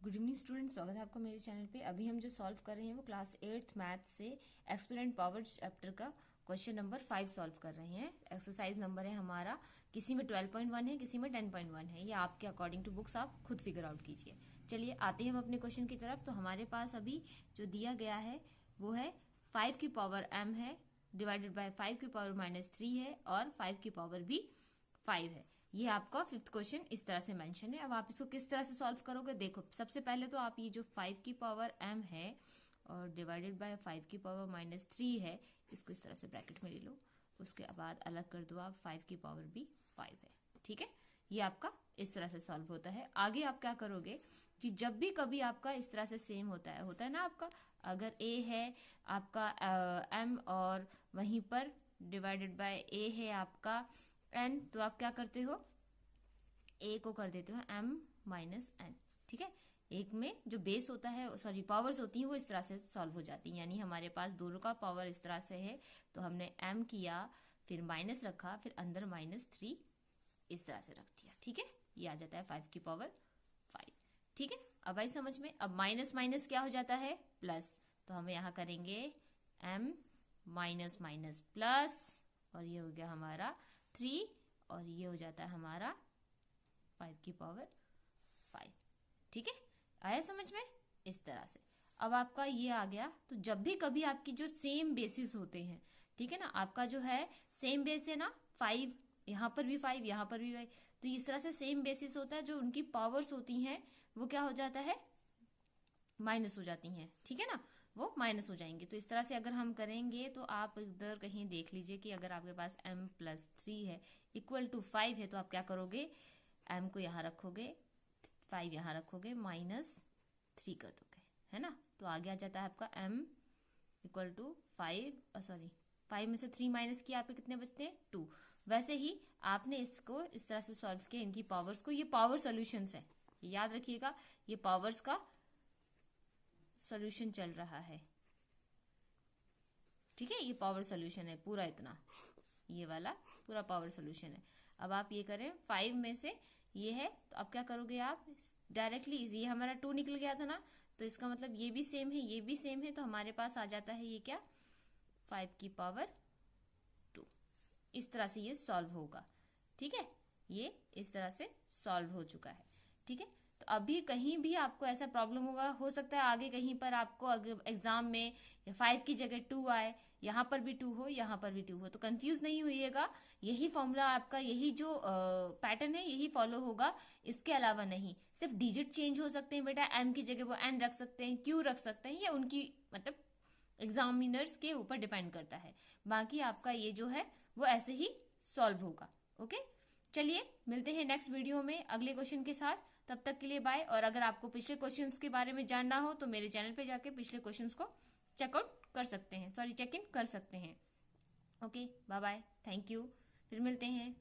Good evening students, स्वागत है आपका मेरे चैनल पे। अभी हम जो सॉल्व कर रहे हैं वो क्लास 8th मैथ से एक्सपेरिमेंट पावर चैप्टर का क्वेश्चन नंबर 5 सॉल्व कर रहे हैं। एक्सरसाइज नंबर है हमारा, किसी में 12.1 है, किसी में 10.1 है। ये आपके अकॉर्डिंग टू बुक्स आप खुद फिगर आउट कीजिए। चलिए आते हैं हम अपने क्वेश्चन की तरफ। तो हमारे पास अभी जो दिया गया है वो है 5 की पावर m है डिवाइडेड बाय 5 की पावर -3 है और 5 की पावर भी 5 है। ये आपका 5th क्वेश्चन इस तरह से मेंशन है। अब आप इसको किस तरह से सॉल्व करोगे, देखो सबसे पहले तो आप ये जो 5 की पावर m है और डिवाइडेड बाय 5 की पावर -3 है, इसको इस तरह से ब्रैकेट में ले लो। उसके बाद अलग कर दो आप, 5 की पावर भी 5 है। ठीक है, ये आपका इस तरह से सॉल्व होता है। आगे आप क्या करोगे कि जब भी कभी आपका इस तरह से सेम होता है ना, आपका अगर a है आपका m और वहीं पर डिवाइडेड बाय a है आपका n, तो आप क्या करते हो, a को कर देते हो m माइनस n। ठीक है, एक में जो बेस होता है, सॉरी पावर्स होती हैं, वो इस तरह से सॉल्व हो जाती हैं। यानी हमारे पास दोनों का पावर इस तरह से है, तो हमने m किया, फिर माइनस रखा, फिर अंदर -3 इस तरह से रख दिया। ठीक है, ये आ जाता है 5 की पावर 5। ठीक है, अब आई समझ में। अब माइनस माइनस क्या हो जाता है, प्लस। तो हम यहाँ करेंगे m माइनस माइनस प्लस, और ये हो गया हमारा 3, और ये हो जाता है हमारा 5 की पावर 5। ठीक है, आया समझ में, इस तरह से। अब आपका ये आ गया। तो जब भी कभी आपकी जो सेम बेसिस होते हैं, ठीक है ना, आपका जो है सेम बेस है ना, 5 यहाँ पर भी 5, यहाँ पर भी 5, तो इस तरह से सेम बेसिस होता है। जो उनकी पावर्स होती हैं वो क्या हो जाता है, माइनस हो जाती हैं। ठीक है ना, वो माइनस हो जाएंगे। तो इस तरह से अगर हम करेंगे तो आप इधर कहीं देख लीजिए कि अगर आपके पास m + 3 है इक्वल टू 5 है, तो आप क्या करोगे, m को यहाँ रखोगे, 5 यहाँ रखोगे, -3 कर दोगे, है ना। तो आगे आ जाता है आपका m इक्वल टू 5 में से 3 माइनस किया, आपके कितने बचते हैं, 2। वैसे ही आपने इसको इस तरह से सॉल्व किया, इनकी पावर्स को। ये पावर सॉल्यूशंस है, याद रखिएगा, ये पावर्स का सॉल्यूशन चल रहा है। ठीक है, ये पावर सॉल्यूशन है पूरा, इतना ये वाला पूरा पावर सॉल्यूशन है। अब आप ये करें, 5 में से ये है, तो अब क्या करोगे आप डायरेक्टली, ये हमारा 2 निकल गया था ना, तो इसका मतलब ये भी सेम है, ये भी सेम है, तो हमारे पास आ जाता है ये क्या, 5 की पावर 2। इस तरह से ये सॉल्व होगा। ठीक है, ये इस तरह से सॉल्व हो चुका है। ठीक है, तो अभी कहीं भी आपको ऐसा प्रॉब्लम होगा, हो सकता है आगे कहीं पर आपको एग्जाम में 5 की जगह 2 आए, यहाँ पर भी 2 हो, यहाँ पर भी 2 हो, तो कंफ्यूज नहीं होइएगा। यही फॉर्मूला आपका, यही जो पैटर्न है, यही फॉलो होगा, इसके अलावा नहीं। सिर्फ डिजिट चेंज हो सकते हैं बेटा, m की जगह वो n रख सकते हैं, q रख सकते हैं, या उनकी मतलब एग्जामिनर्स के ऊपर डिपेंड करता है। बाकी आपका ये जो है वो ऐसे ही सॉल्व होगा। ओके, चलिए मिलते हैं नेक्स्ट वीडियो में अगले क्वेश्चन के साथ। तब तक के लिए बाय। और अगर आपको पिछले क्वेश्चंस के बारे में जानना हो तो मेरे चैनल पे जाके पिछले क्वेश्चंस को चेकआउट कर सकते हैं, चेक इन कर सकते हैं। Okay, bye bye, thank you, फिर मिलते हैं।